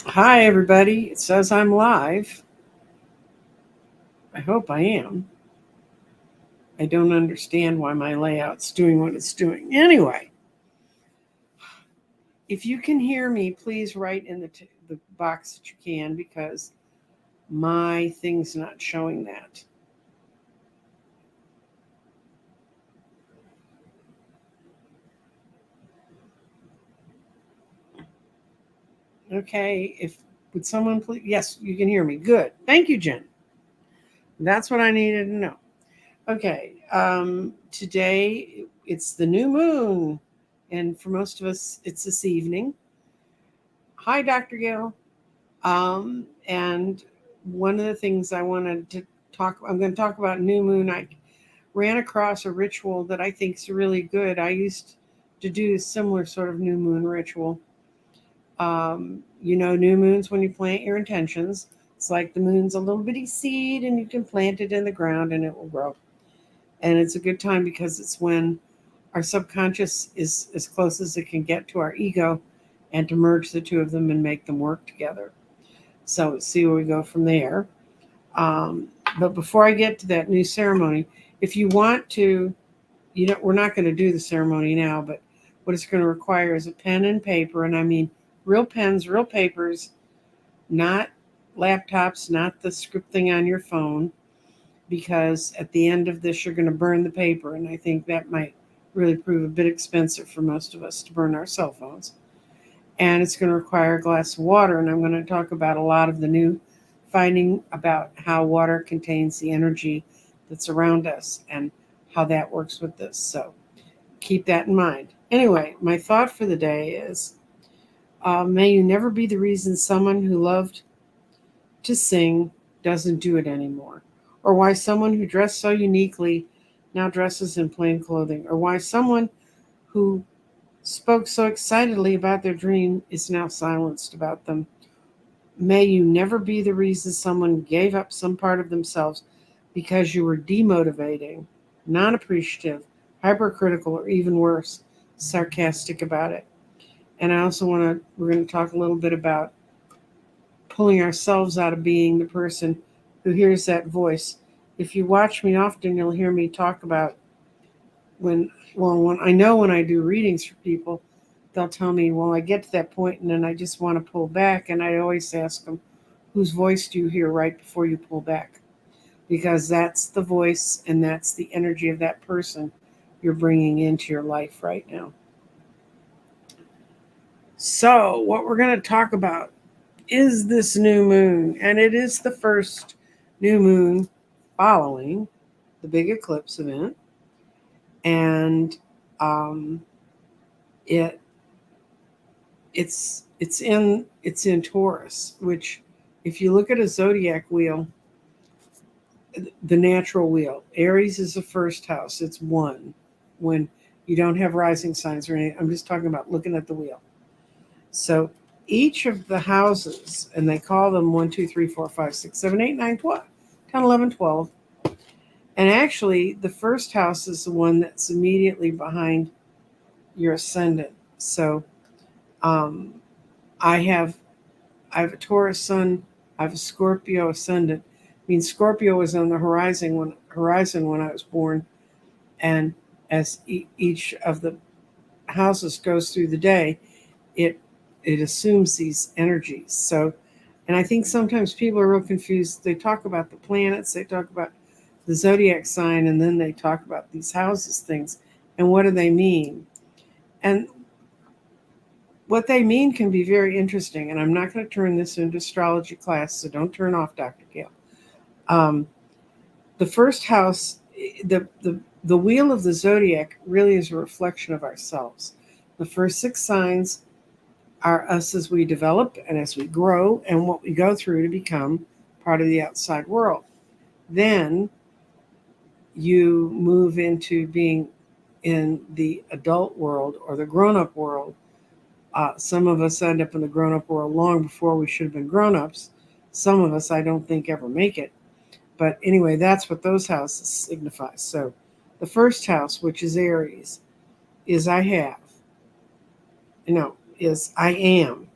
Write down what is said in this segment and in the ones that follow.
Hi, everybody. It says I'm live. I hope I am. I don't understand why my layout's doing what it's doing. Anyway, if you can hear me, please write in the box that you can because my thing's not showing that. Okay, if would someone please? Yes, you can hear me. Good. Thank you, Jen. That's what I needed to know. Okay, today it's the new moon, and for most of us, it's this evening. Hi, Dr. Gail. And one of the things I wanted to I'm going to talk about new moon. I ran across a ritual that I think is really good. I used to do a similar sort of new moon ritual. New moons when you plant your intentions. It's like the moon's a little bitty seed and you can plant it in the ground and it will grow. And it's a good time because it's when our subconscious is as close as it can get to our ego and to merge the two of them and make them work together. So see where we go from there. Um, but before I get to that new ceremony, if you want to, we're not going to do the ceremony now, but what it's going to require is a pen and paper. And I mean, real pens, real papers, not laptops, not the script thing on your phone, because at the end of this, you're going to burn the paper. And I think that might really prove a bit expensive for most of us to burn our cell phones. And it's going to require a glass of water. And I'm going to talk about a lot of the new finding about how water contains the energy that's around us and how that works with this. So keep that in mind. Anyway, my thought for the day is may you never be the reason someone who loved to sing doesn't do it anymore, or why someone who dressed so uniquely now dresses in plain clothing, or why someone who spoke so excitedly about their dream is now silenced about them. May you never be the reason someone gave up some part of themselves because you were demotivating, non appreciative, hypercritical, or even worse, sarcastic about it. And I also we're going to talk a little bit about pulling ourselves out of being the person who hears that voice. If you watch me often, you'll hear me talk about when I know when I do readings for people, they'll tell me, well, I get to that point and then I just want to pull back. And I always ask them, whose voice do you hear right before you pull back? Because that's the voice and that's the energy of that person you're bringing into your life right now. So, what we're going to talk about is this new moon, and it is the first new moon following the big eclipse event, and um, it it's in Taurus, which if you look at a zodiac wheel, the natural wheel, Aries is the first house. It's one when you don't have rising signs or anything. I'm just talking about looking at the wheel. So each of the houses, and they call them 1, 2, 3, 4, 5, 6, 7, 8, 9, 12, 10, 11, 12. And actually, the first house is the one that's immediately behind your ascendant. So um, I have I have a Taurus sun, I have a Scorpio ascendant. I mean, Scorpio was on the horizon when I was born, and as each of the houses goes through the day, it it assumes these energies. So, and I think sometimes people are real confused. They talk about the planets, they talk about the zodiac sign, and then they talk about these houses things. And what do they mean? And what they mean can be very interesting. And I'm not going to turn this into astrology class, so don't turn off, Dr. Gale. Um, the first house, the wheel of the zodiac really is a reflection of ourselves. The first six signs are us as we develop and as we grow and what we go through to become part of the outside world. Then you move into being in the adult world or the grown up world. Some of us end up in the grown up world long before we should have been grown ups. Some of us, I don't think, ever make it. But anyway, that's what those houses signify. So the first house, which is Aries, is I have, is I am.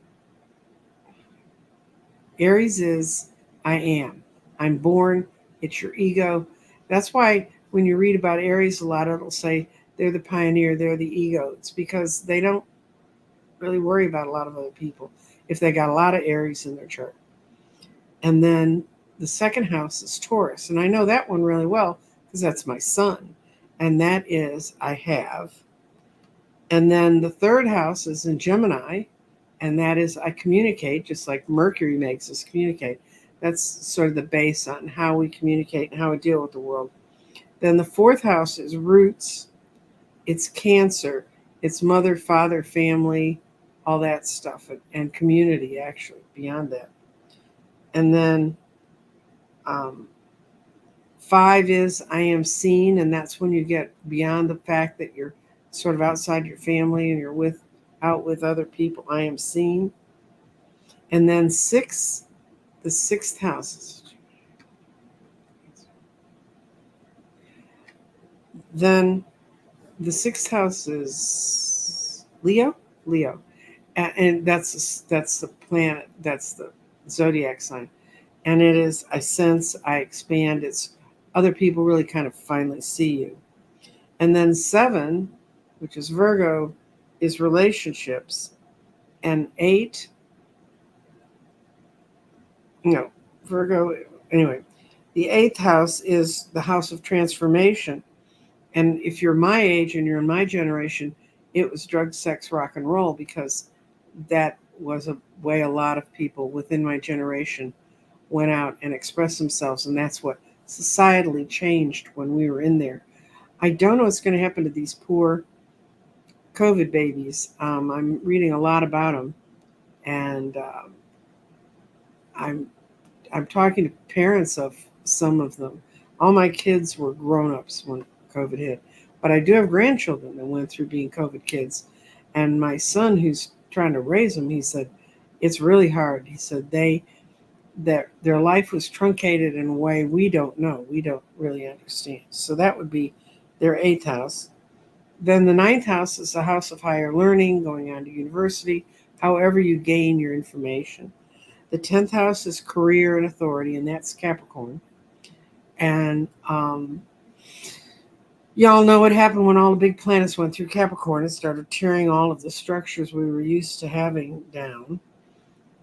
Aries is I am. I'm born. It's your ego. That's why when you read about Aries, a lot of it'll say they're the pioneer, they're the ego. It's because they don't really worry about a lot of other people if they got a lot of Aries in their chart. And then the second house is Taurus. And I know that one really well because that's my sun. And that is I have. And then the third house is in Gemini. And that is I communicate, just like Mercury makes us communicate. That's sort of the base on how we communicate and how we deal with the world. Then the fourth house is roots. It's Cancer. It's mother, father, family, all that stuff, and community, actually, beyond that. And then um, five is I am seen, and that's when you get beyond the fact that you're sort of outside your family and you're out with other people. I am seen. And then six, the sixth house. Then the sixth house is Leo. Leo, and that's the planet. That's the zodiac sign, and it is I sense, I expand. It's other people really kind of finally see you. And then seven, which is Virgo, is relationships, and eight, no, Virgo. Anyway, the eighth house is the house of transformation. And if you're my age and you're in my generation, it was drug, sex, rock, and roll, because that was a way a lot of people within my generation went out and expressed themselves. And that's what societally changed when we were in there. I don't know what's going to happen to these poor COVID babies. I'm reading a lot about them, and I'm talking to parents of some of them. All my kids were grown-ups when COVID hit, but I do have grandchildren that went through being COVID kids. And my son, who's trying to raise them, he said it's really hard. He said their life was truncated in a way we don't know, we don't really understand. So that would be their eighth house. Then the ninth house is the house of higher learning, going on to university, however you gain your information. The 10th house is career and authority, and that's Capricorn. And y'all know what happened when all the big planets went through Capricorn and started tearing all of the structures we were used to having down.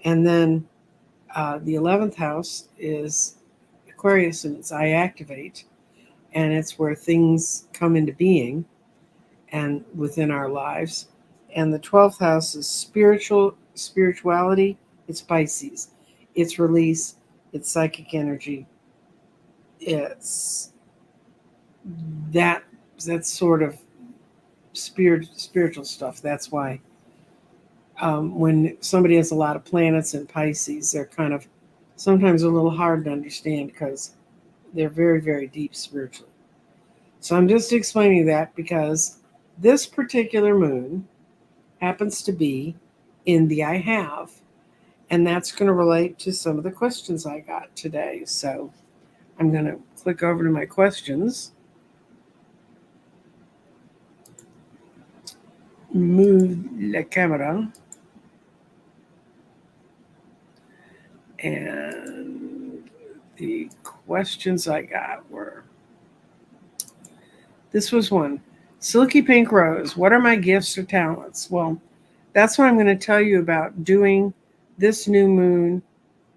And then the 11th house is Aquarius, and it's I activate, and it's where things come into being and within our lives. And the 12th house is spirituality. It's Pisces. It's release. It's psychic energy. It's that's sort of spiritual stuff. That's why when somebody has a lot of planets in Pisces, they're kind of sometimes a little hard to understand because they're very, very deep spiritually. So I'm just explaining that because this particular moon happens to be in the I have, and that's going to relate to some of the questions I got today. So I'm going to click over to my questions. Move la camera. And the questions I got were, this was one. Silky Pink Rose, what are my gifts or talents? Well, that's what I'm going to tell you about doing this new moon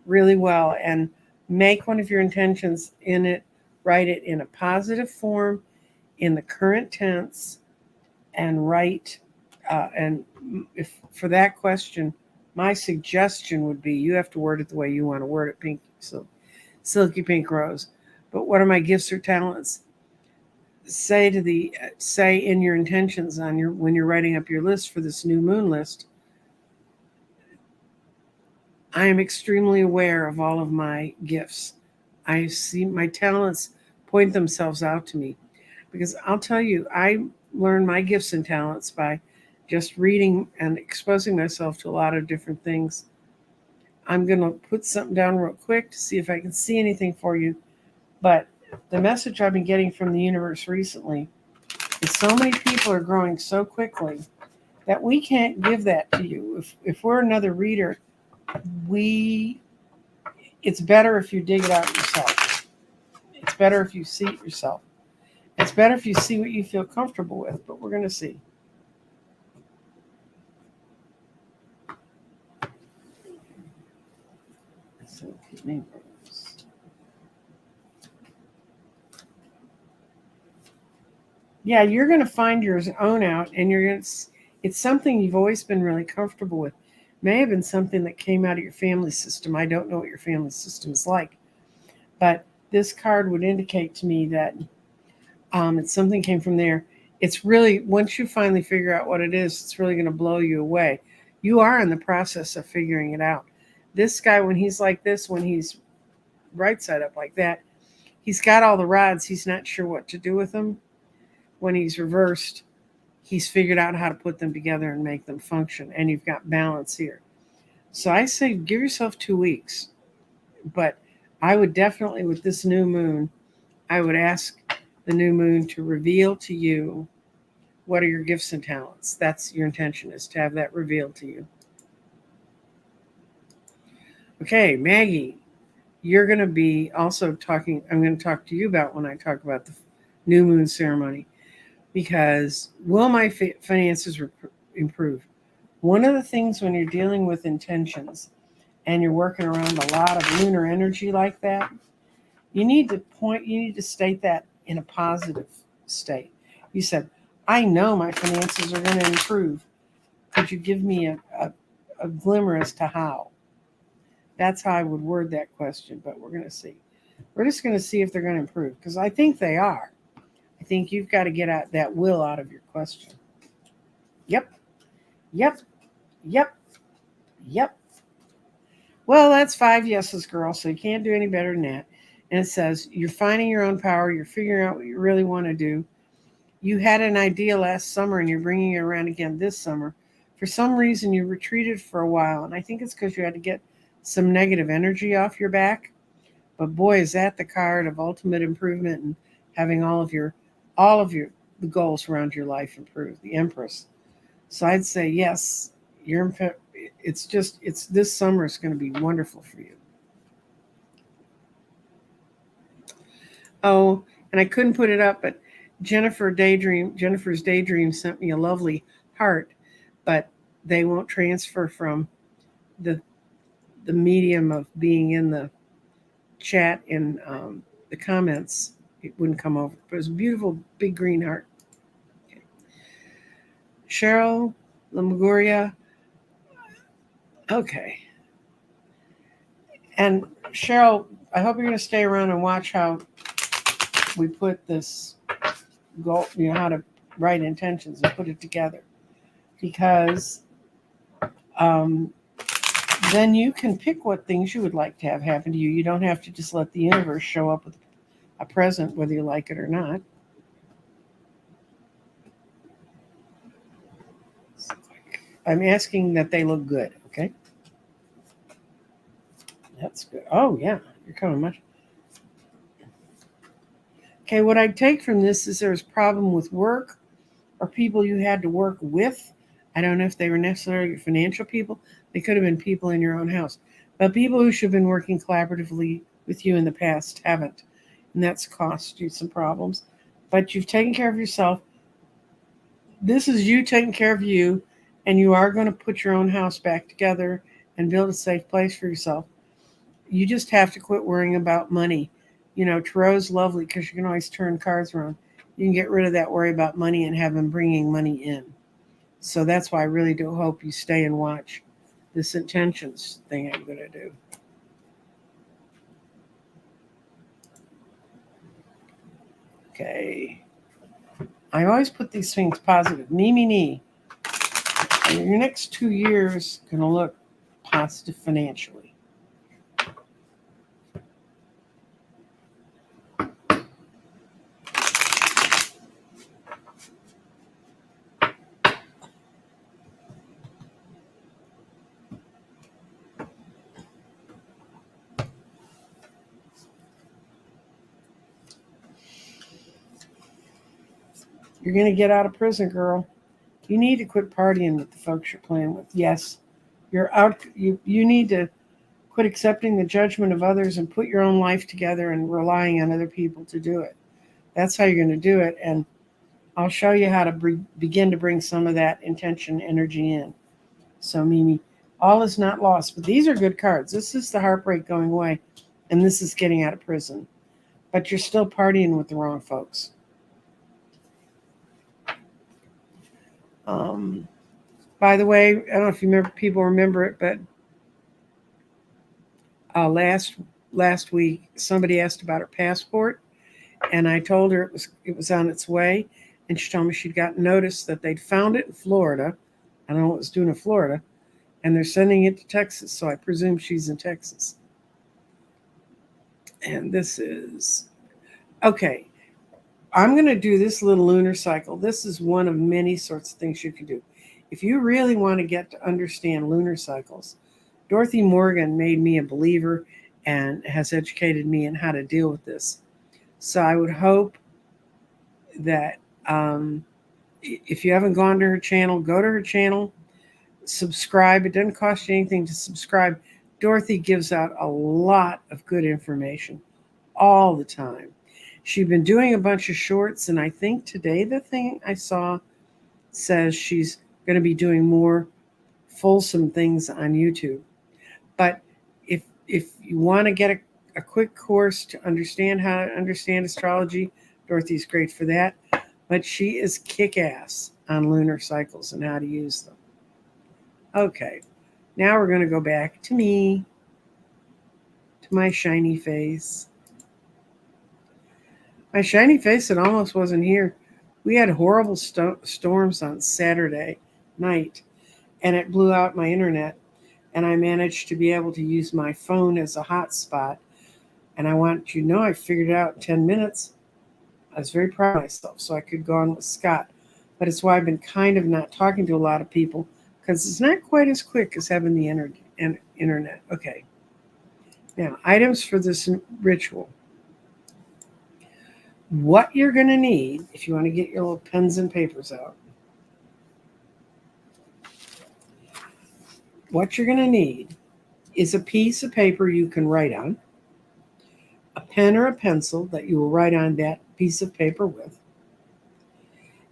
really well, and make one of your intentions in it, write it in a positive form in the current tense, and write. And if for that question, my suggestion would be you have to word it the way you want to word it, pink, so Silky Pink Rose. But what are my gifts or talents? Say in your intentions on your when you're writing up your list for this new moon list, I am extremely aware of all of my gifts. I see my talents point themselves out to me, because I'll tell you, I learned my gifts and talents by just reading and exposing myself to a lot of different things. I'm going to put something down real quick to see if I can see anything for you. But the message I've been getting from the universe recently is so many people are growing so quickly that we can't give that to you. If we're another reader, we it's better if you dig it out yourself. It's better if you see it yourself. It's better if you see what you feel comfortable with, but we're going to see. So, yeah, you're going to find your own out, and you're going to. It's something you've always been really comfortable with. May have been something that came out of your family system. I don't know what your family system is like, but this card would indicate to me that it's something came from there. It's really, once you finally figure out what it is, it's really going to blow you away. You are in the process of figuring it out. This guy, when he's like this, when he's right side up like that, he's got all the rods. He's not sure what to do with them. When he's reversed, he's figured out how to put them together and make them function. And you've got balance here. So I say give yourself 2 weeks. But I would definitely, with this new moon, I would ask the new moon to reveal to you what are your gifts and talents. That's your intention, is to have that revealed to you. Okay, Maggie, you're going to be also talking, I'm going to talk to you about when I talk about the new moon ceremony, because will my finances improve? One of the things when you're dealing with intentions and you're working around a lot of lunar energy like that, you need to state that in a positive state. You said, I know my finances are going to improve. Could you give me a glimmer as to how? That's how I would word that question, but we're going to see. We're just going to see if they're going to improve, because I think they are. I think you've got to get out that will out of your question. Yep. Yep. Yep. Yep. Well, that's 5 yeses, girl, so you can't do any better than that. And it says, you're finding your own power. You're figuring out what you really want to do. You had an idea last summer, and you're bringing it around again this summer. For some reason, you retreated for a while, and I think it's because you had to get some negative energy off your back. But boy, is that the card of ultimate improvement and having all of the goals around your life improve. The Empress. So I'd say yes. It's this summer is going to be wonderful for you. Oh, and I couldn't put it up, but Jennifer's Daydream sent me a lovely heart, but they won't transfer from the medium of being in the chat in the comments. It wouldn't come over. But it was a beautiful big green heart. Okay. Cheryl Lamuguria. Okay. And Cheryl, I hope you're going to stay around and watch how we put this goal, how to write intentions and put it together. Because then you can pick what things you would like to have happen to you. You don't have to just let the universe show up with a present, whether you like it or not. I'm asking that they look good, okay? That's good. Oh, yeah, you're coming much. Okay, what I take from this is there's a problem with work or people you had to work with. I don't know if they were necessarily your financial people. They could have been people in your own house. But people who should have been working collaboratively with you in the past haven't. And that's cost you some problems. But you've taken care of yourself. This is you taking care of you. And you are going to put your own house back together and build a safe place for yourself. You just have to quit worrying about money. Tarot's lovely because you can always turn cards around. You can get rid of that worry about money and have them bringing money in. So that's why I really do hope you stay and watch this intentions thing I'm going to do. Okay. I always put these things positive. Me. Your next 2 years going to look positive financially. You're going to get out of prison, girl. You need to quit partying with the folks you're playing with. Yes, you're out. You need to Quit accepting the judgment of others and put your own life together and relying on other people to do it. That's how you're going to do it. And I'll show you how to begin to bring some of that intention energy in. So, Mimi, all is not lost. But these are good cards. This is the heartbreak going away, and this is getting out of prison. But you're still partying with the wrong folks. By the way, I don't know if people remember it, but last week somebody asked about her passport, and I told her it was on its way, and she told me she'd gotten notice that they'd found it in Florida. I don't know what it was doing in Florida, and they're sending it to Texas, so I presume she's in Texas. And this is okay. I'm going to do this little lunar cycle. This is one of many sorts of things you can do. If you really want to get to understand lunar cycles, Dorothy Morgan made me a believer and has educated me in how to deal with this. So I would hope that if you haven't gone to her channel, go to her channel, subscribe. It doesn't cost you anything to subscribe. Dorothy gives out a lot of good information all the time. She's been doing a bunch of shorts, and I think today the thing I saw says she's going to be doing more fulsome things on YouTube. But if you want to get a quick course to understand how to understand astrology, Dorothy's great for that. But she is kick-ass on lunar cycles and how to use them. Okay, now we're going to go back to me, to my shiny face. My shiny face, it almost wasn't here. We had horrible storms on Saturday night, and it blew out my internet, and I managed to be able to use my phone as a hotspot. And I want you to know I figured it out in 10 minutes. I was very proud of myself, so I could go on with Scott. But it's why I've been kind of not talking to a lot of people, because it's not quite as quick as having the internet. Okay. Now, items for this ritual. What you're going to need, if you want to get your little pens and papers out, what you're going to need is a piece of paper you can write on, a pen or a pencil that you will write on that piece of paper with.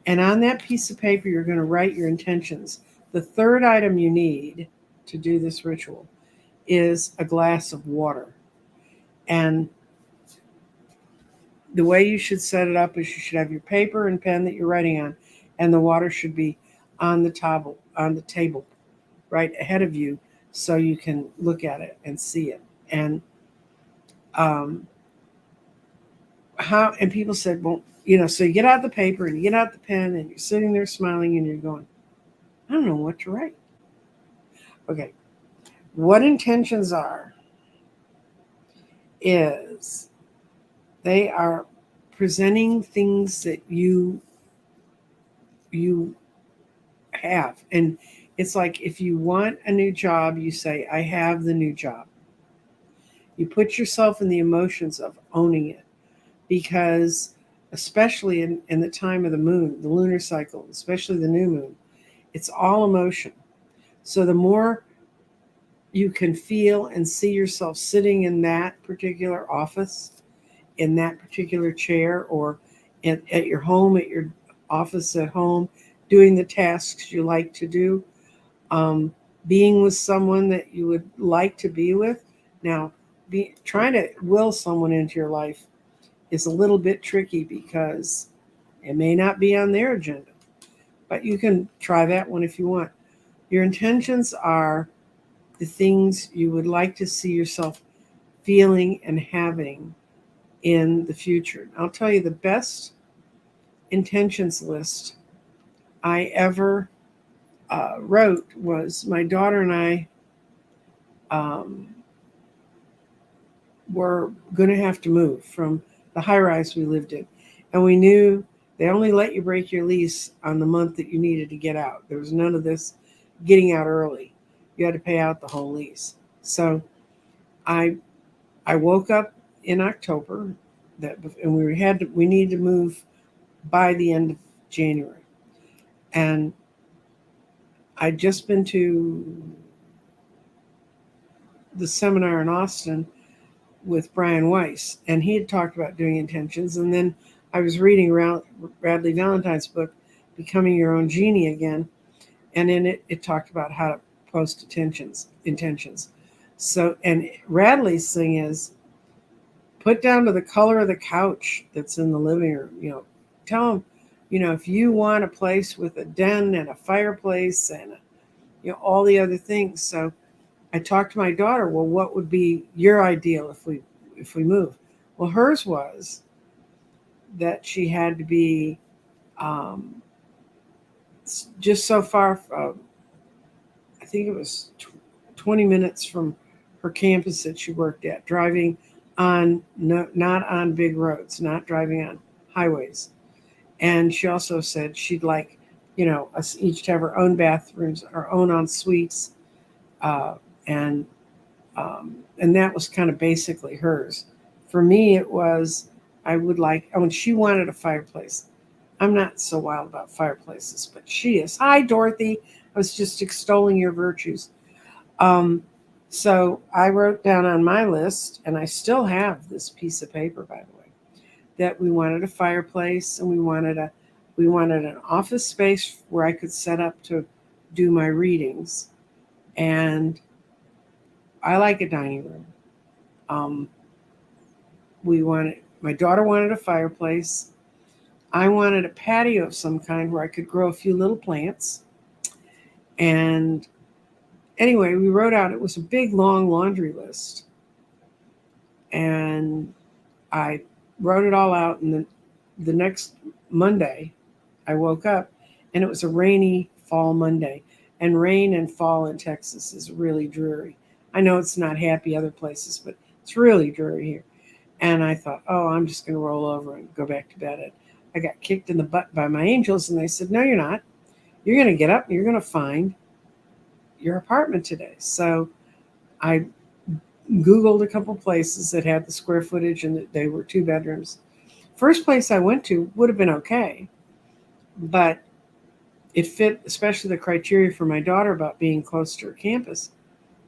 And on that piece of paper, you're going to write your intentions. The third item you need to do this ritual is a glass of water. And the way you should set it up is you should have your paper and pen that you're writing on, and the water should be on the table right ahead of you so you can look at it and see it. And and people said, well, so you get out the paper and you get out the pen and you're sitting there smiling and you're going, I don't know what to write. Okay. What intentions is they are presenting things that you have. And it's like if you want a new job, you say, I have the new job. You put yourself in the emotions of owning it, because especially in the time of the moon, the lunar cycle, especially the new moon, it's all emotion. So the more you can feel and see yourself sitting in that particular office, in that particular chair, or at your home, at your office at home, doing the tasks you like to do, being with someone that you would like to be with. Now, trying to will someone into your life is a little bit tricky because it may not be on their agenda, but you can try that one if you want. Your intentions are the things you would like to see yourself feeling and having in the future. I'll tell you the best intentions list I ever wrote was my daughter and I were going to have to move from the high rise we lived in. And we knew they only let you break your lease on the month that you needed to get out. There was none of this getting out early. You had to pay out the whole lease. So I woke up in October and we needed to move by the end of January. And I'd just been to the seminar in Austin with Brian Weiss, and he had talked about doing intentions. And then I was reading Radley Valentine's book, Becoming Your Own Genie Again, and in it talked about how to post intentions. So, and Radley's thing is put down to the color of the couch that's in the living room. Tell them, if you want a place with a den and a fireplace and all the other things. So I talked to my daughter. Well, what would be your ideal if we move? Well, hers was that she had to be just so far. I think it was 20 minutes from her campus that she worked at, driving on not on big roads, not driving on highways. And she also said she'd like, us each to have our own bathrooms, our own en suites, uh, and and that was kind of basically hers. For me, it was I would like. Oh, and she wanted a fireplace. I'm not so wild about fireplaces, but she is. Hi, Dorothy. I was just extolling your virtues. Um, so I wrote down on my list, and I still have this piece of paper, by the way, that we wanted a fireplace and we wanted an office space where I could set up to do my readings, and I like a dining room. Um, my daughter wanted a fireplace. I wanted a patio of some kind where I could grow a few little plants. And anyway, we wrote out, it was a big, long laundry list. And I wrote it all out. And then the next Monday, I woke up and it was a rainy fall Monday. And rain and fall in Texas is really dreary. I know it's not happy other places, but it's really dreary here. And I thought, oh, I'm just going to roll over and go back to bed. I got kicked in the butt by my angels, and they said, no, you're not. You're going to get up and you're going to find your apartment today. So I Googled a couple places that had the square footage and that they were 2 bedrooms. First place I went to would have been okay, but it fit especially the criteria for my daughter about being close to her campus.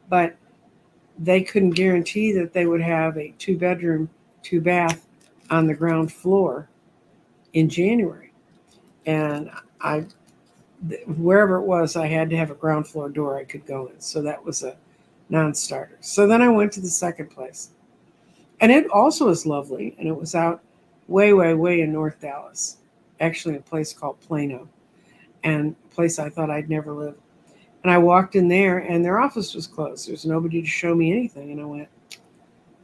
But they couldn't guarantee that they would have a 2-bedroom, 2-bath on the ground floor in January. And wherever it was, I had to have a ground floor door I could go in. So that was a non-starter. So then I went to the second place. And it also was lovely. And it was out way, way, way in North Dallas, actually a place called Plano, and a place I thought I'd never live. And I walked in there and their office was closed. There was nobody to show me anything. And I went,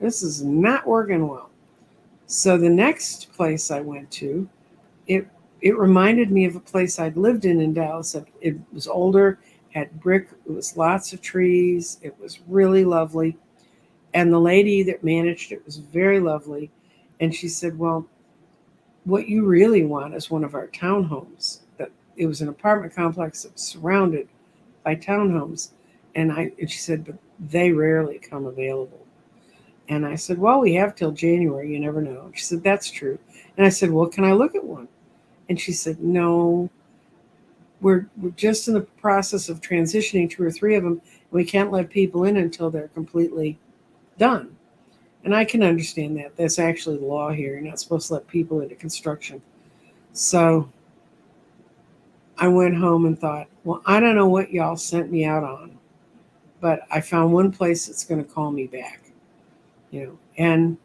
this is not working well. So the next place I went to, it reminded me of a place I'd lived in Dallas. It was older, had brick, it was lots of trees. It was really lovely. And the lady that managed it was very lovely. And she said, well, what you really want is one of our townhomes. That it was an apartment complex that was surrounded by townhomes. And she said, but they rarely come available. And I said, well, we have till January. You never know. She said, that's true. And I said, well, can I look at one? And she said, no, we're just in the process of transitioning 2 or 3 of them. And we can't let people in until they're completely done. And I can understand that. That's actually the law here. You're not supposed to let people into construction. So I went home and thought, well, I don't know what y'all sent me out on, but I found one place that's going to call me back. And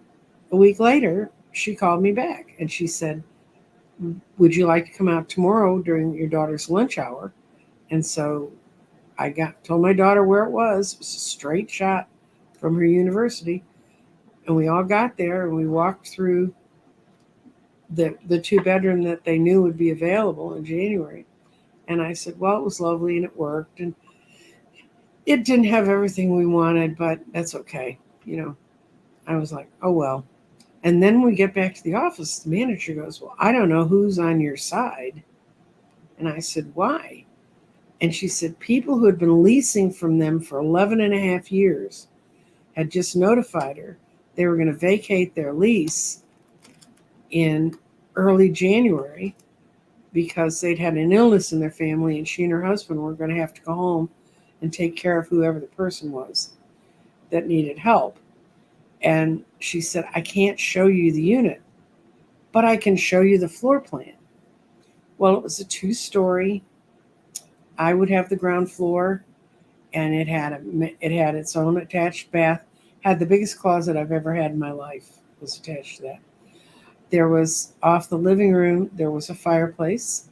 a week later, she called me back and she said, would you like to come out tomorrow during your daughter's lunch hour? And so I told my daughter where it was. It was a straight shot from her university. And we all got there and we walked through the 2-bedroom that they knew would be available in January. And I said, well, it was lovely and it worked. And it didn't have everything we wanted, but that's okay. I was like, oh, well. And then when we get back to the office, the manager goes, well, I don't know who's on your side. And I said, why? And she said, people who had been leasing from them for 11 and a half years had just notified her they were going to vacate their lease in early January because they'd had an illness in their family and she and her husband were going to have to go home and take care of whoever the person was. that needed help. And she said, I can't show you the unit, but I can show you the floor plan. Well, it was a 2-story. I would have the ground floor, and it had its own attached bath. Had the biggest closet I've ever had in my life was attached to that. There was off the living room. There was a fireplace.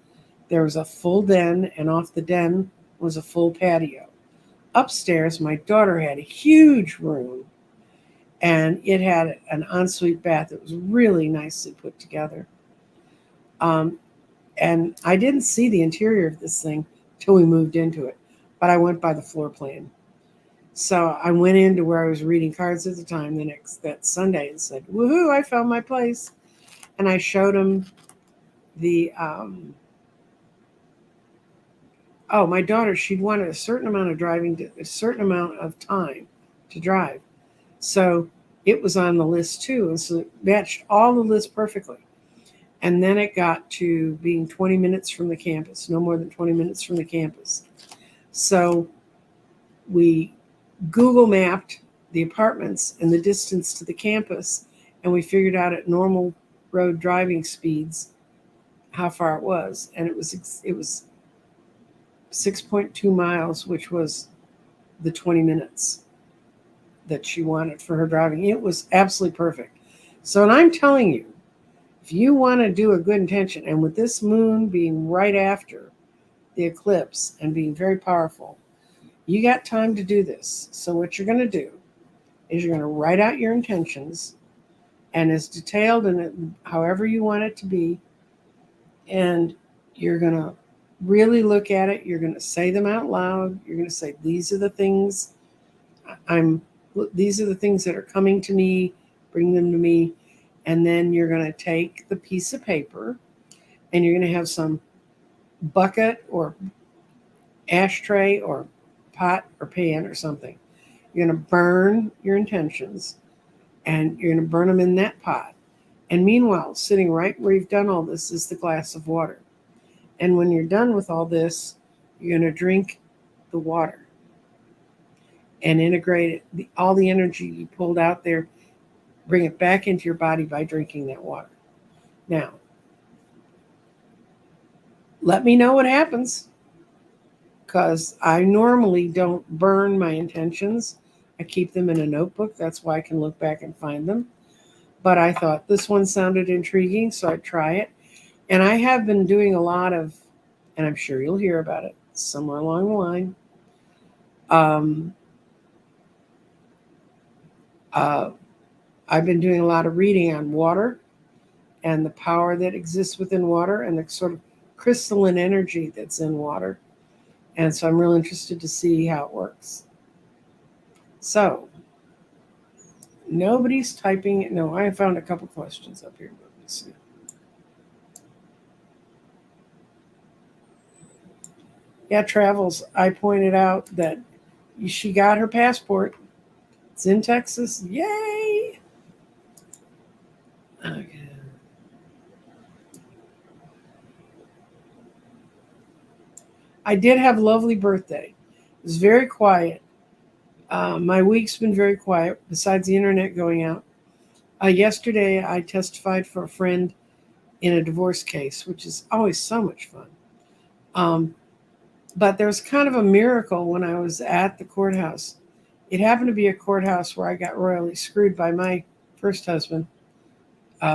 There was a full den, and off the den was a full patio. Upstairs, my daughter had a huge room, and it had an ensuite bath that was really nicely put together. Um, and I didn't see the interior of this thing till we moved into it, but I went by the floor plan. So I went into where I was reading cards at the time that Sunday and said, "Woohoo! I found my place." And I showed him the my daughter. She'd wanted a certain amount of a certain amount of time to drive, so it was on the list too, and so it matched all the lists perfectly. And then it got to being 20 minutes from the campus, no more than 20 minutes from the campus. So we Google mapped the apartments and the distance to the campus, and we figured out at normal road driving speeds how far it was, and it was 6.2 miles, which was the 20 minutes that she wanted for her driving. It was absolutely perfect. So, and I'm telling you, if you want to do a good intention, and with this moon being right after the eclipse and being very powerful, you got time to do this. So what you're going to do is you're going to write out your intentions, and as detailed in it, however you want it to be, and you're going to really look at it. You're going to say them out loud. You're going to say, these are the things these are the things that are coming to me, bring them to me. And then you're going to take the piece of paper, and you're going to have some bucket or ashtray or pot or pan or something. You're going to burn your intentions, and you're going to burn them in that pot. And meanwhile, sitting right where you've done all this is the glass of water. And when you're done with all this, you're going to drink the water and integrate it, all the energy you pulled out there, bring it back into your body by drinking that water. Now, let me know what happens, because I normally don't burn my intentions. I keep them in a notebook. That's why I can look back and find them. But I thought this one sounded intriguing, so I'd try it. And I have been doing a lot of, and I'm sure you'll hear about it somewhere along the line. Uh, I've been doing a lot of reading on water and the power that exists within water and the sort of crystalline energy that's in water. And so I'm real interested to see how it works. So, nobody's typing it. No, I found a couple questions up here. Let me see. Yeah, travels. I pointed out that she got her passport. It's in Texas. Yay! Okay. I did have a lovely birthday. It was very quiet. My week's been very quiet, besides the internet going out. Yesterday, I testified for a friend in a divorce case, which is always so much fun. But there was kind of a miracle when I was at the courthouse. It happened to be a courthouse where I got royally screwed by my first husband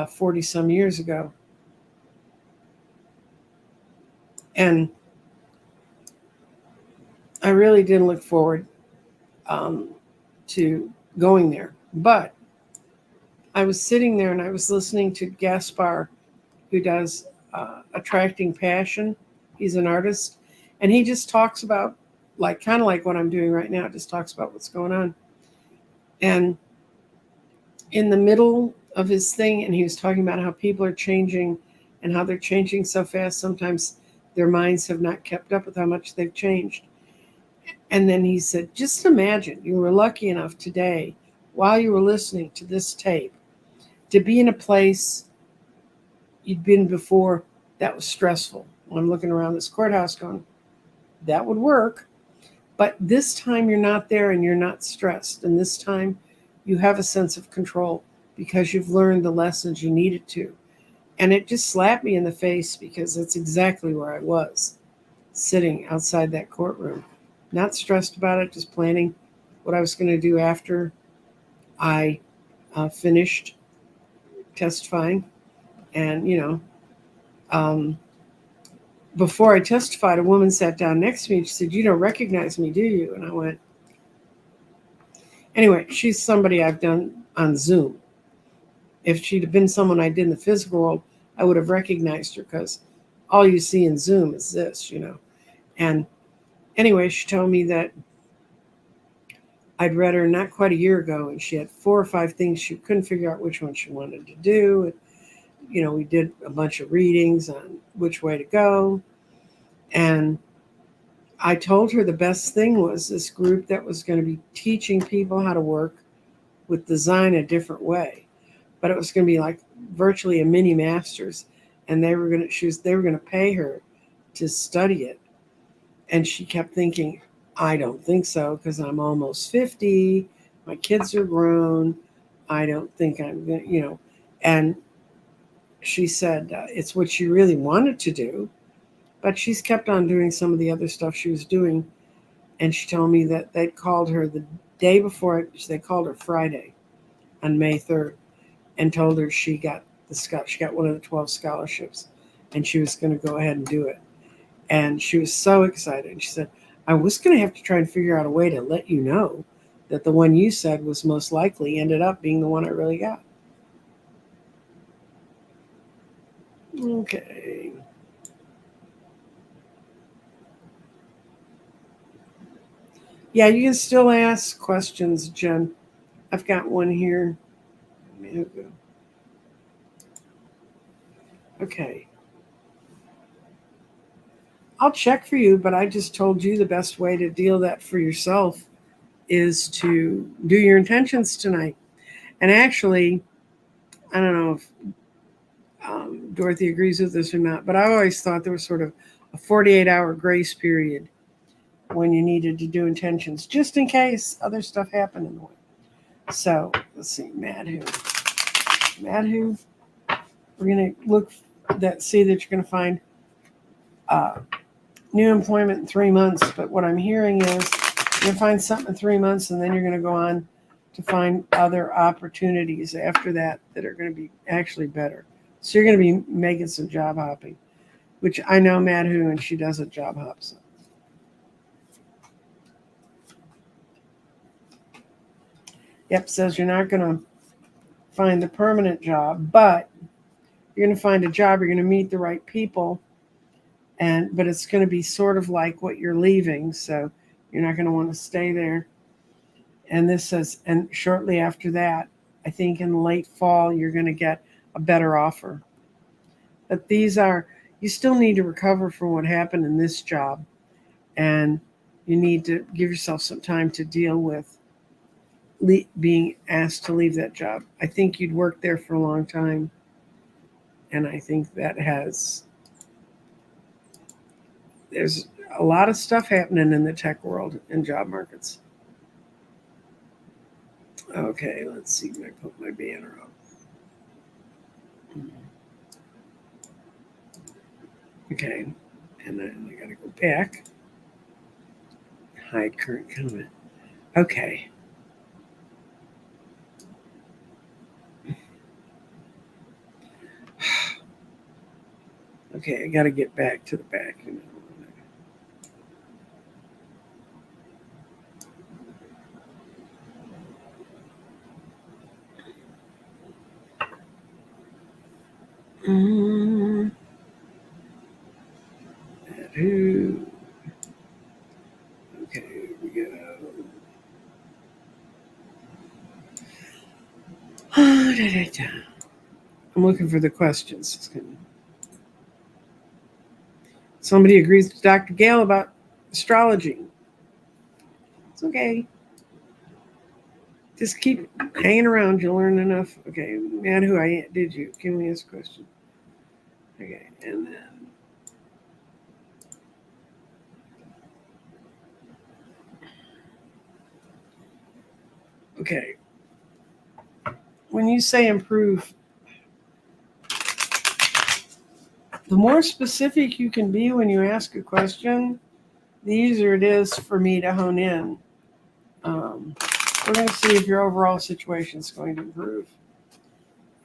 40 some years ago. And I really didn't look forward to going there. But I was sitting there and I was listening to Gaspar, who does Attracting Passion. He's an artist. And he just talks about, like, kind of like what I'm doing right now, just talks about what's going on. And in the middle of his thing, and he was talking about how people are changing and how they're changing so fast, sometimes their minds have not kept up with how much they've changed. And then he said, just imagine you were lucky enough today, while you were listening to this tape, to be in a place you'd been before that was stressful. I'm looking around this courthouse going, that would work. But this time you're not there and you're not stressed. And this time you have a sense of control because you've learned the lessons you needed to. And it just slapped me in the face because that's exactly where I was, sitting outside that courtroom. Not stressed about it, just planning what I was going to do after I finished testifying. And, um, before I testified, a woman sat down next to me and she said, "You don't recognize me, do you?" And I went, anyway, she's somebody I've done on Zoom. If she'd have been someone I did in the physical world, I would have recognized her because all you see in Zoom is this. And anyway, she told me that I'd read her not quite a year ago, and she had 4 or 5 things she couldn't figure out which one she wanted to do. We did a bunch of readings on which way to go. And I told her the best thing was this group that was going to be teaching people how to work with design a different way. But it was going to be like virtually a mini master's. And they were going to pay her to study it. And she kept thinking, I don't think so because I'm almost 50. My kids are grown. I don't think I'm going. And she said it's what she really wanted to do, but she's kept on doing some of the other stuff she was doing. And she told me that they called her the day before. They called her Friday on May 3rd and told her she got one of the 12 scholarships and she was going to go ahead and do it. And she was so excited. And she said, I was going to have to try and figure out a way to let you know that the one you said was most likely ended up being the one I really got. Okay. Yeah, you can still ask questions, Jen. I've got one here. Okay. I'll check for you, but I just told you the best way to deal that for yourself is to do your intentions tonight. And actually, I don't know if Dorothy agrees with this or not, but I always thought there was sort of a 48-hour grace period when you needed to do intentions, just in case other stuff happened in the way. So let's see, Madhu. We're gonna see that you're gonna find uh, new employment in 3 months. But what I'm hearing is you're gonna find something in 3 months, and then you're gonna go on to find other opportunities after that are going to be actually better. So you're going to be making some job hopping, which I know Madhu, and she doesn't job hop. So. Yep, says you're not going to find the permanent job, but you're going to find a job. You're going to meet the right people, but it's going to be sort of like what you're leaving. So you're not going to want to stay there. And this says, and shortly after that, I think in late fall, you're going to get a better offer. But you still need to recover from what happened in this job. And you need to give yourself some time to deal with being asked to leave that job. I think you'd worked there for a long time. And I think there's a lot of stuff happening in the tech world and job markets. Okay, let's see if I put my banner up. Okay, and then I gotta go back. Hide current comment. Okay. Okay, I gotta get back to the back. Okay, we go. I'm looking for the questions. Somebody agrees with Dr. Gale about astrology. It's okay. Just keep hanging around. You'll learn enough. Okay, man, did you? Can we ask a question? Okay, and then. Okay. When you say improve, the more specific you can be when you ask a question, the easier it is for me to hone in. We're going to see if your overall situation is going to improve.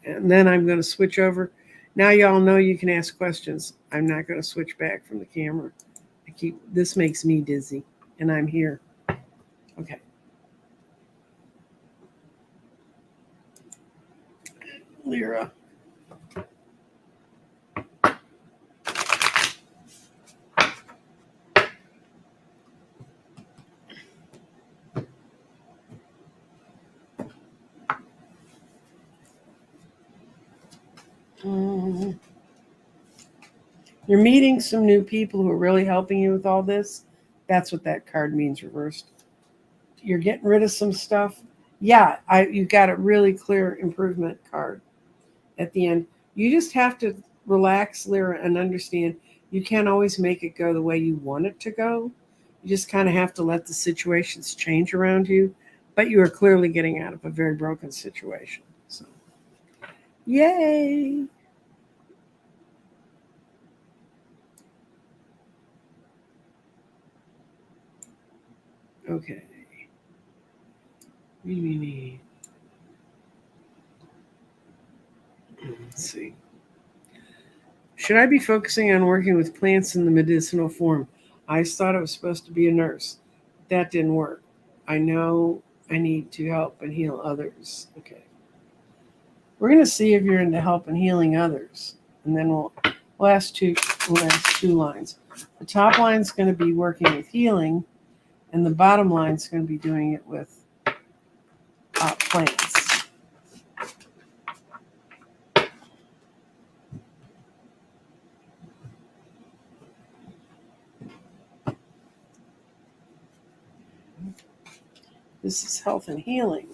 And then I'm going to switch over. Now y'all know you can ask questions. I'm not going to switch back from the camera. This makes me dizzy, and I'm here. Okay. Lyra. You're meeting some new people who are really helping you with all this. That's what that card means reversed. You're getting rid of some stuff. Yeah, you got a really clear improvement card at the end. You just have to relax, Lyra, and understand you can't always make it go the way you want it to go. You just kind of have to let the situations change around you. But you are clearly getting out of a very broken situation. So, yay! Okay. Let's see. Should I be focusing on working with plants in the medicinal form? I thought I was supposed to be a nurse. That didn't work. I know I need to help and heal others. Okay. We're going to see if you're into help and healing others. And then we'll ask two lines. The top line is going to be working with healing, and the bottom line is going to be doing it with plants. This is health and healing.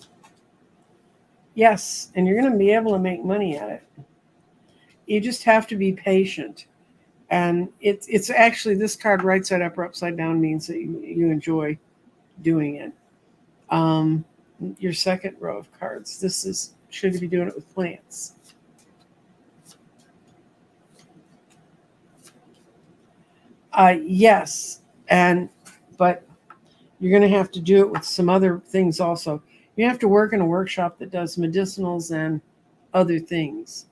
Yes, and you're going to be able to make money at it. You just have to be patient. And it's actually, this card right side up or upside down means that you enjoy doing it. Your second row of cards, should be doing it with plants. Yes, but you're going to have to do it with some other things also. You have to work in a workshop that does medicinals and other things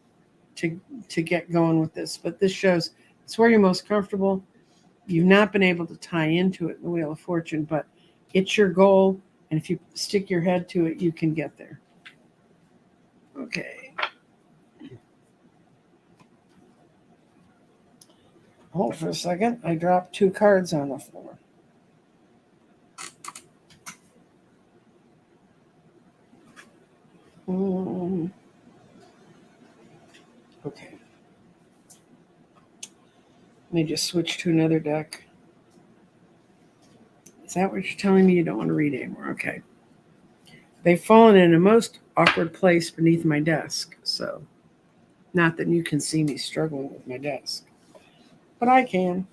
to get going with this. But this shows it's where you're most comfortable. You've not been able to tie into it in the Wheel of Fortune, but it's your goal. And if you stick your head to it, you can get there. Okay. Hold for a second. I dropped 2 cards on the floor. Okay. Let me just switch to another deck. Is that what you're telling me you don't want to read anymore? Okay. They've fallen in a most awkward place beneath my desk. So, not that you can see me struggling with my desk, but I can.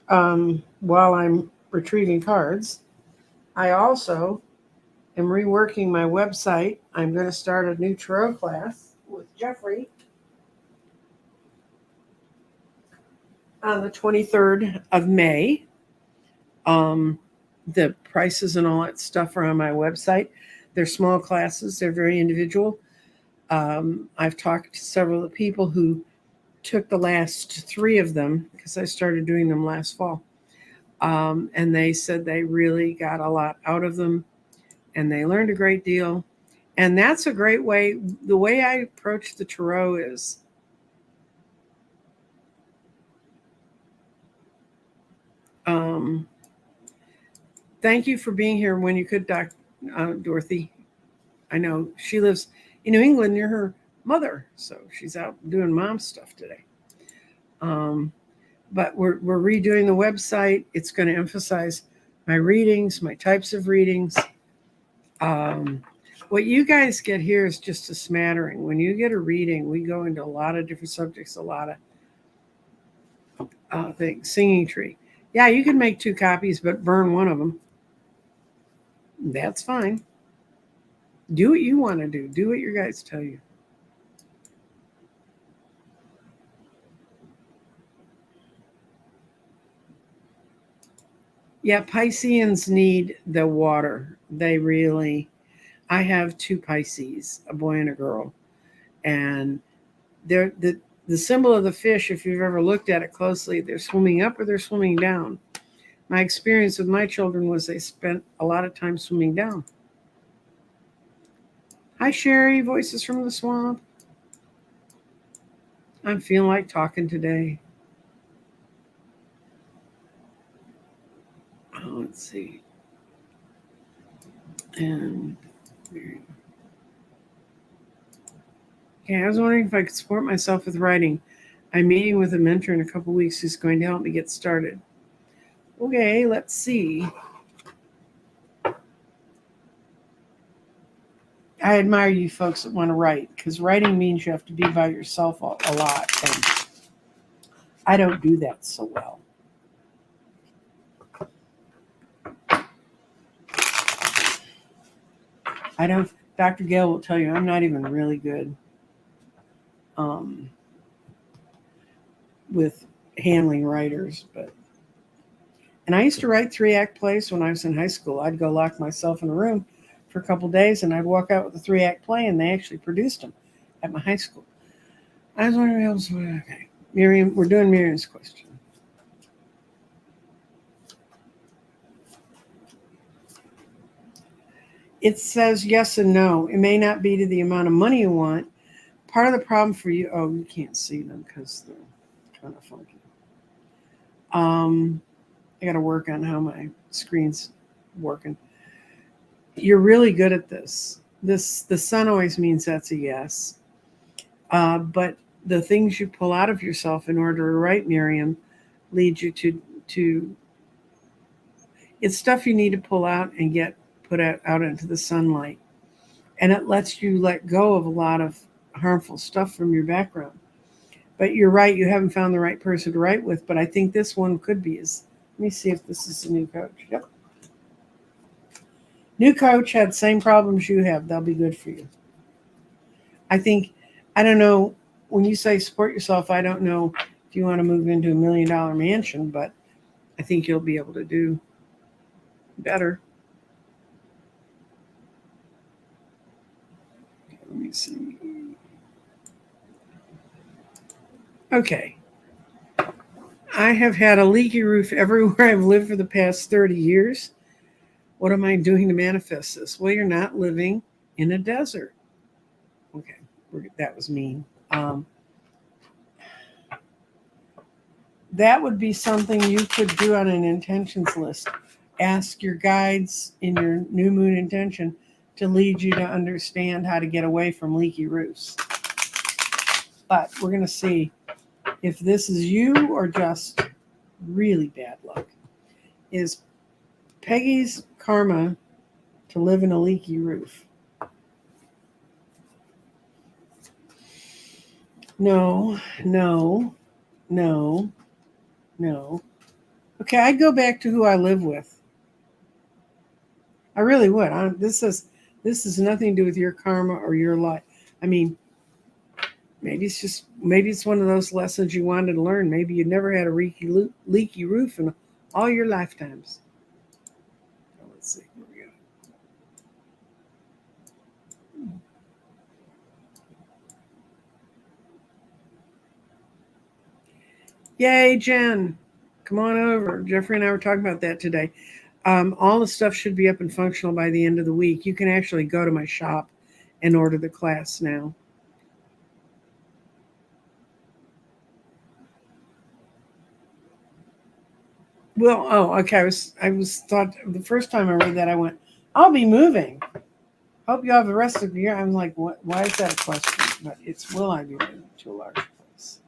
While I'm retrieving cards, I also am reworking my website. I'm going to start a new tarot class with Jeffrey on the 23rd of May. The prices and all that stuff are on my website. They're small classes. They're very individual. I've talked to several of the people who took the last 3 of them because I started doing them last fall. And they said they really got a lot out of them and they learned a great deal. And that's a great way. The way I approach the tarot is thank you for being here when you could, Dorothy. I know she lives in New England near her mother, so she's out doing mom stuff today. But we're redoing the website. It's going to emphasize my readings, my types of readings. What you guys get here is just a smattering. When you get a reading, we go into a lot of different subjects, a lot of things. Singing tree. Yeah, you can make 2 copies, but burn one of them. That's fine. Do what you want to do. Do what your guides tell you. Yeah, Pisceans need the water. They really. I have 2 Pisces, a boy and a girl, and they're the symbol of the fish. If you've ever looked at it closely, they're swimming up or they're swimming down. My experience with my children was they spent a lot of time swimming down. Hi, Sherry, Voices from the Swamp. I'm feeling like talking today. Oh, let's see. And okay, I was wondering if I could support myself with writing. I'm meeting with a mentor in a couple weeks who's going to help me get started. Okay, let's see. I admire you folks that want to write because writing means you have to be by yourself a lot. And I don't do that so well. I don't, Dr. Gale will tell you, I'm not even really good um, with handling writers. And I used to write 3-act plays when I was in high school. I'd go lock myself in a room for a couple of days and I'd walk out with a 3-act play, and they actually produced them at my high school. I was wondering, okay, Miriam, we're doing Miriam's question. It says yes and no. It may not be to the amount of money you want. Part of the problem for you, oh, you can't see them because they're kind of funky. I got to work on how my screen's working. You're really good at this. The sun always means that's a yes. But the things you pull out of yourself in order to write, Miriam, lead you to it's stuff you need to pull out and get put out into the sunlight. And it lets you let go of a lot of harmful stuff from your background. But you're right, you haven't found the right person to write with, but I think this one could be. Let me see if this is a new coach. Yep. New coach had the same problems you have. They'll be good for you. I think, I don't know, when you say support yourself, I don't know if you want to move into $1 million mansion, but I think you'll be able to do better. Let me see. Okay. I have had a leaky roof everywhere I've lived for the past 30 years. What am I doing to manifest this? Well, you're not living in a desert. Okay, that was mean. That would be something you could do on an intentions list. Ask your guides in your new moon intention to lead you to understand how to get away from leaky roofs. But we're going to see if this is you or just really bad luck. Is Peggy's karma to live in a leaky roof? No, no, no, no. Okay, I'd go back to who I live with. I really would. This has nothing to do with your karma or your life. I mean, maybe it's one of those lessons you wanted to learn. Maybe you never had a leaky roof in all your lifetimes. Let's see. Here we go. Yay, Jen. Come on over. Jeffrey and I were talking about that today. All the stuff should be up and functional by the end of the week. You can actually go to my shop and order the class now. Well, oh, okay. I was thought the first time I read that I went, I'll be moving. Hope you have the rest of the year. I'm like, what? Why is that a question? But it's will I be moving to a large place?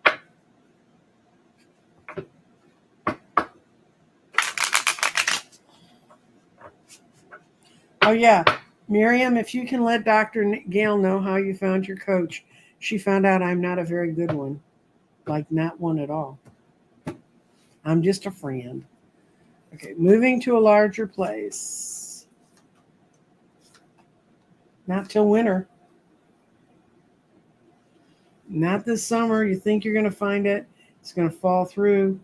Oh yeah, Miriam, if you can let Dr. Gale know how you found your coach. She found out I'm not a very good one, like not one at all. I'm just a friend. Okay, moving to a larger place. Not till winter. Not this summer. You think you're going to find it. It's going to fall through.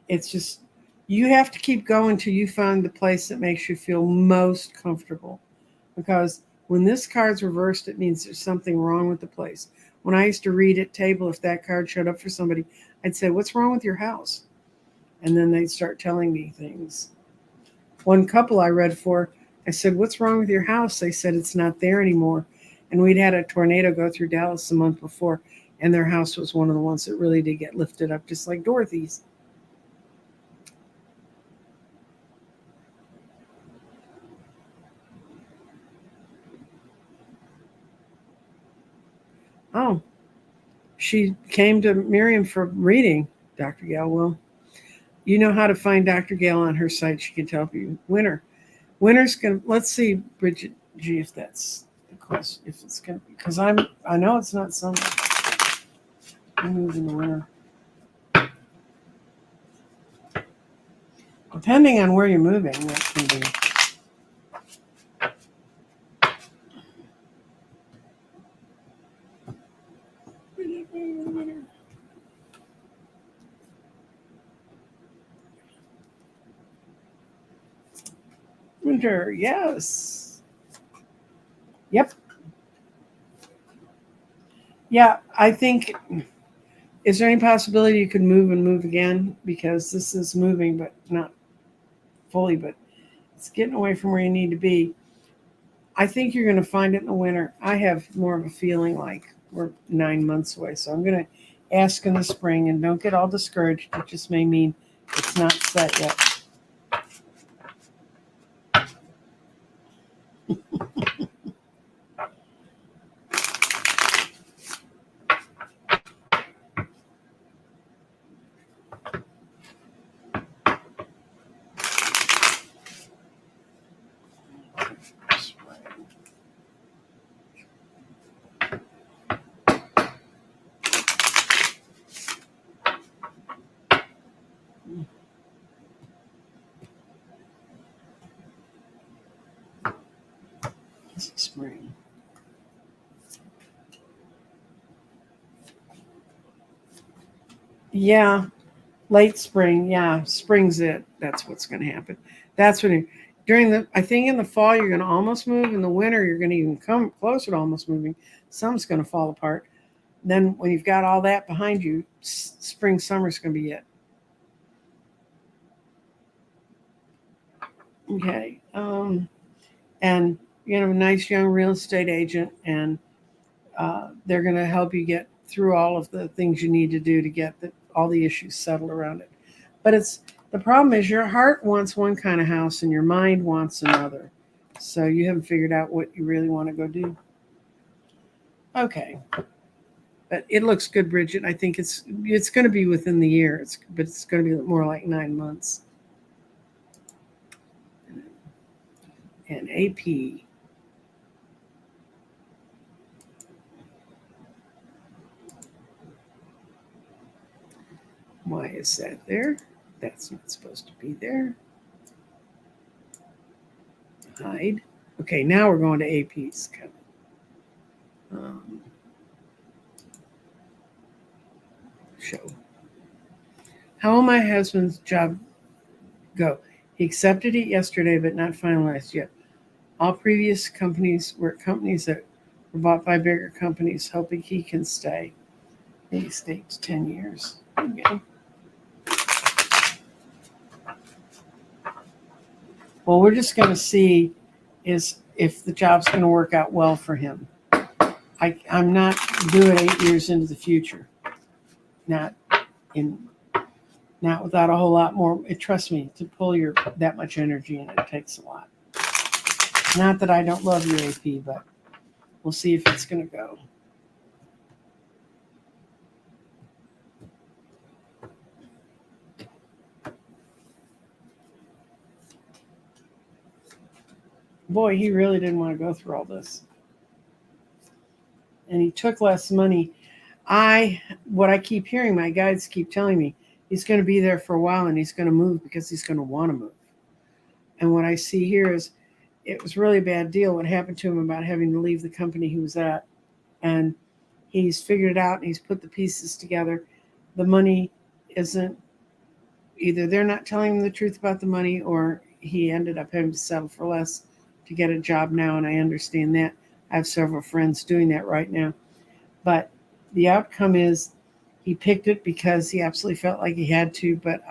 It's just, you have to keep going till you find the place that makes you feel most comfortable. Because when this card's reversed, it means there's something wrong with the place. When I used to read at table, if that card showed up for somebody, I'd say, what's wrong with your house? And then they'd start telling me things. One couple I read for, I said, what's wrong with your house? They said, it's not there anymore. And we'd had a tornado go through Dallas a month before, and their house was one of the ones that really did get lifted up, just like Dorothy's. Oh, she came to Miriam for reading, Dr. Gale. Well, you know how to find Dr. Gale on her site. She can help you. Winter's gonna. Let's see, Bridget G, if that's the question. If it's gonna, because I know it's not summer. We move in the winter. Depending on where you're moving, that can be. Winter, yes. Yep. Yeah, I think, is there any possibility you could move and move again? Because this is moving, but not fully, but it's getting away from where you need to be. I think you're going to find it in the winter. I have more of a feeling like we're 9 months away. So I'm going to ask in the spring, and don't get all discouraged. It just may mean it's not set yet. Spring. Yeah, late spring. Yeah, spring's it. That's what's going to happen. That's when during the, I think in the fall you're going to almost move. In the winter you're going to even come closer to almost moving. Some's going to fall apart. Then when you've got all that behind you, spring, summer's going to be it. Okay. And you know, a nice young real estate agent, and they're going to help you get through all of the things you need to do to get all the issues settled around it. But it's, the problem is your heart wants one kind of house and your mind wants another. So you haven't figured out what you really want to go do. Okay. But it looks good, Bridget. I think it's going to be within the year. But it's going to be more like 9 months. And AP. Why is that there? That's not supposed to be there. Hide. Okay, now we're going to APs. Show. How will my husband's job go? He accepted it yesterday, but not finalized yet. All previous companies were companies that were bought by bigger companies, hoping he can stay. He stayed 10 years. Okay. Well, we're just going to see is if the job's going to work out well for him. I'm not doing 8 years into the future. Not without a whole lot more. Trust me, to pull that much energy in, it takes a lot. Not that I don't love your AP, but we'll see if it's going to go. Boy, he really didn't want to go through all this. And he took less money. What I keep hearing, my guides keep telling me, he's going to be there for a while, and he's going to move because he's going to want to move. And what I see here is it was really a bad deal what happened to him about having to leave the company he was at. And he's figured it out and he's put the pieces together. The money isn't, either they're not telling him the truth about the money, or he ended up having to settle for less to get a job now. And I understand that. I have several friends doing that right now. But the outcome is he picked it because he absolutely felt like he had to, but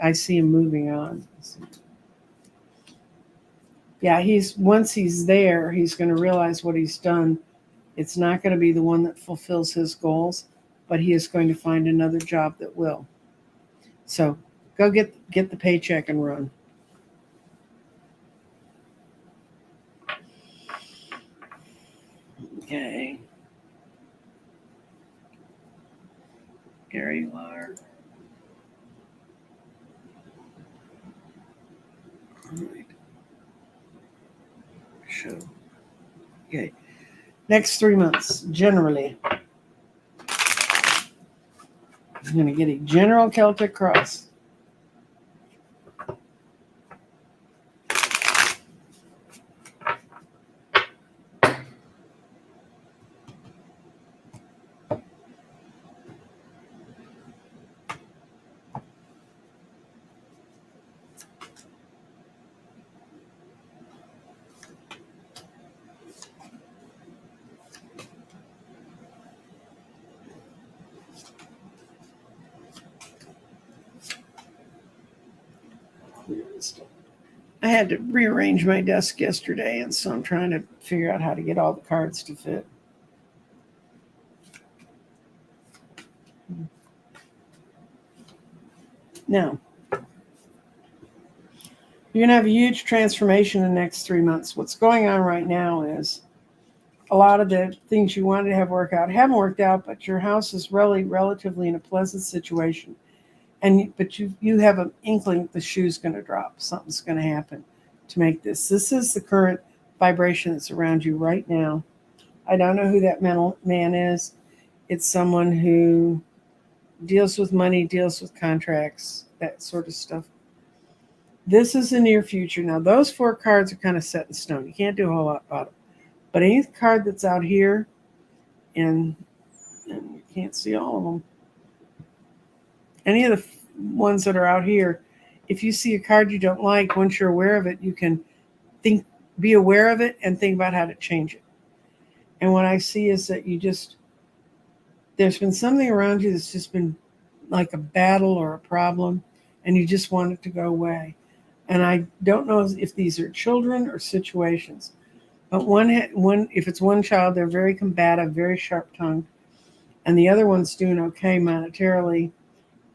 I see him moving on. Yeah, once he's there, he's going to realize what he's done. It's not going to be the one that fulfills his goals, but he is going to find another job that will. So go get the paycheck and run. Okay. There you are. All right. Show. Okay. Next 3 months, generally. I'm going to get a general Celtic cross. I had to rearrange my desk yesterday, and so I'm trying to figure out how to get all the cards to fit. Now, you're going to have a huge transformation in the next 3 months. What's going on right now is a lot of the things you wanted to have work out haven't worked out, but your house is really relatively in a pleasant situation. But you have an inkling that the shoe's going to drop. Something's going to happen to make this. This is the current vibration that's around you right now. I don't know who that man is. It's someone who deals with money, deals with contracts, that sort of stuff. This is the near future. Now, those 4 cards are kind of set in stone. You can't do a whole lot about it. But any card that's out here, and you can't see all of them, any of the ones that are out here, if you see a card you don't like, once you're aware of it, you can be aware of it and think about how to change it. And what I see is that there's been something around you that's just been like a battle or a problem, and you just want it to go away. And I don't know if these are children or situations, but if it's one child, they're very combative, very sharp-tongued, and the other one's doing okay monetarily,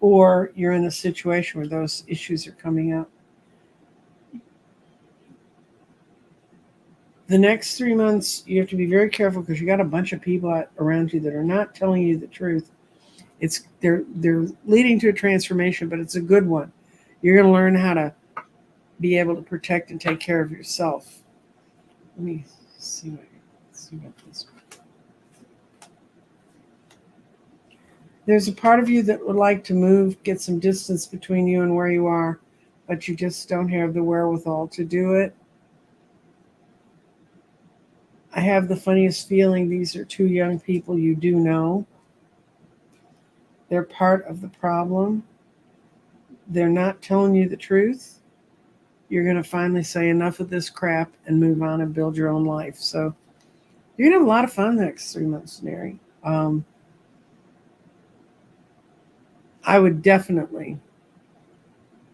or you're in a situation where those issues are coming up. The next 3 months, you have to be very careful because you got a bunch of people around you that are not telling you the truth. They're leading to a transformation, but it's a good one. You're going to learn how to be able to protect and take care of yourself. Let me see what this. There's a part of you that would like to move, get some distance between you and where you are, but you just don't have the wherewithal to do it. I have the funniest feeling these are 2 young people you do know. They're part of the problem. They're not telling you the truth. You're going to finally say enough of this crap and move on and build your own life. So you're going to have a lot of fun the next 3 months, Mary. I would definitely,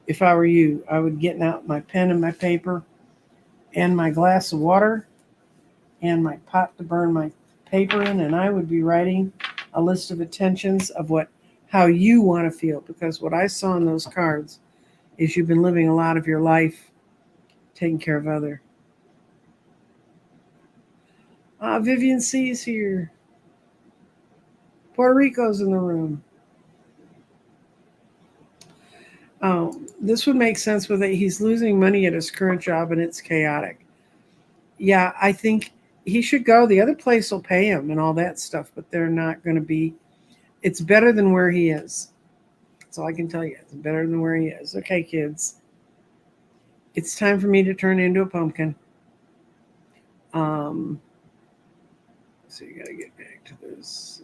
if I were you, I would get out my pen and my paper and my glass of water and my pot to burn my paper in, and I would be writing a list of intentions of how you want to feel, because what I saw in those cards is you've been living a lot of your life taking care of other. Vivian C's here. Puerto Rico's in the room. This would make sense with it. He's losing money at his current job and it's chaotic. Yeah, I think he should go. The other place will pay him and all that stuff, but they're not going to be. It's better than where he is. That's That's all I can tell you. It's better than where he is. Okay, kids. It's time for me to turn into a pumpkin. Um, so you got to get back to this.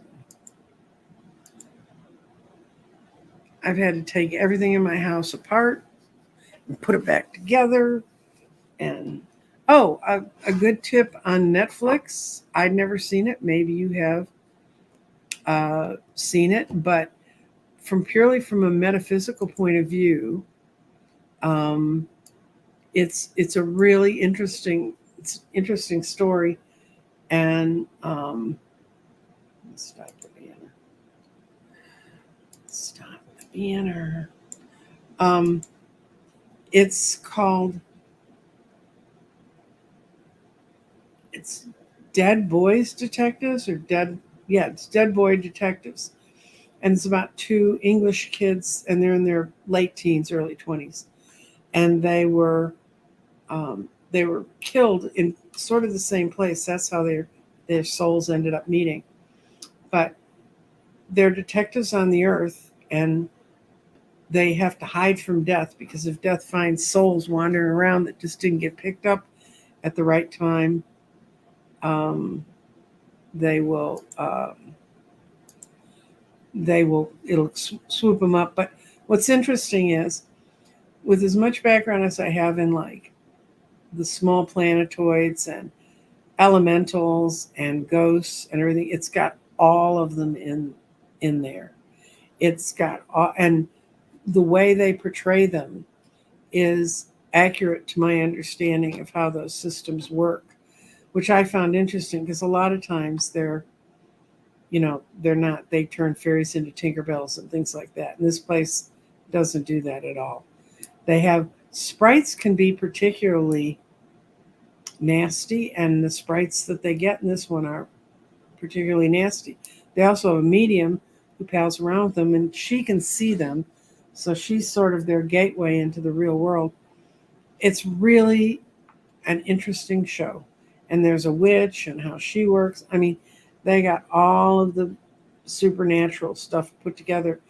I've had to take everything in my house apart and put it back together. And oh, a good tip on Netflix. I'd never seen it. Maybe you have seen it, but from a metaphysical point of view, um, it's a really interesting story. And stop the banner. Stop the banner. Um, it's called it's Dead Boys Detectives or Dead yeah it's Dead Boy Detectives, and it's about two English kids, and they're in their late teens, early 20s, and they were killed in sort of the same place. That's how their souls ended up meeting. But they're detectives on the earth, and they have to hide from death, because if death finds souls wandering around that just didn't get picked up at the right time, um, they will it'll swoop them up. But what's interesting is, with as much background as I have in like the small planetoids and elementals and ghosts and everything, it's got all of them in there. It's got all, and the way they portray them is accurate to my understanding of how those systems work, which I found interesting, because a lot of times they're not, they turn fairies into Tinkerbells and things like that. And this place doesn't do that at all. They have sprites can be particularly nasty, and the sprites that they get in this one are particularly nasty. They also have a medium who pals around with them, and she can see them. So she's sort of their gateway into the real world. It's really an interesting show. And there's a witch and how she works. I mean, they got all of the supernatural stuff put together.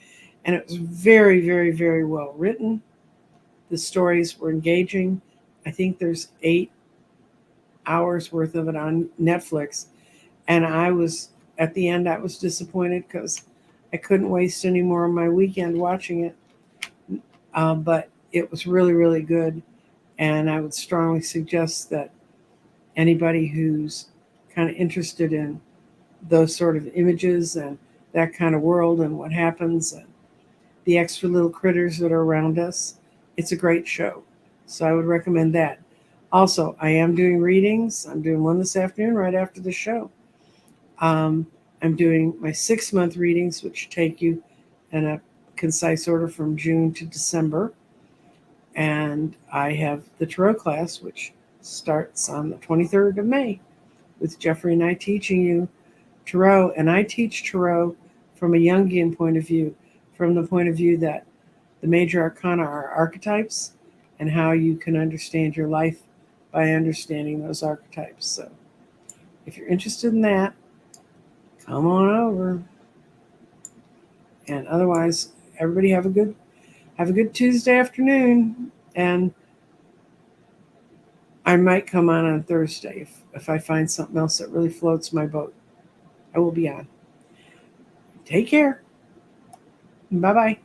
And it was very, very, very well written. The stories were engaging. I think there's 8 hours worth of it on Netflix. And at the end, I was disappointed because I couldn't waste any more of my weekend watching it. But it was really, really good. And I would strongly suggest that anybody who's kind of interested in those sort of images and that kind of world and what happens and the extra little critters that are around us, it's a great show. So I would recommend that. Also, I am doing readings. I'm doing one this afternoon right after the show. I'm doing my 6-month readings, which take you in a concise order from June to December. And I have the tarot class, which starts on the 23rd of May, with Jeffrey and I teaching you tarot. And I teach tarot from a Jungian point of view, from the point of view that the major arcana are archetypes, and how you can understand your life by understanding those archetypes. So if you're interested in that, come on over. And otherwise, everybody have a good Tuesday afternoon. And I might come on Thursday if I find something else that really floats my boat. I will be on. Take care. Bye-bye.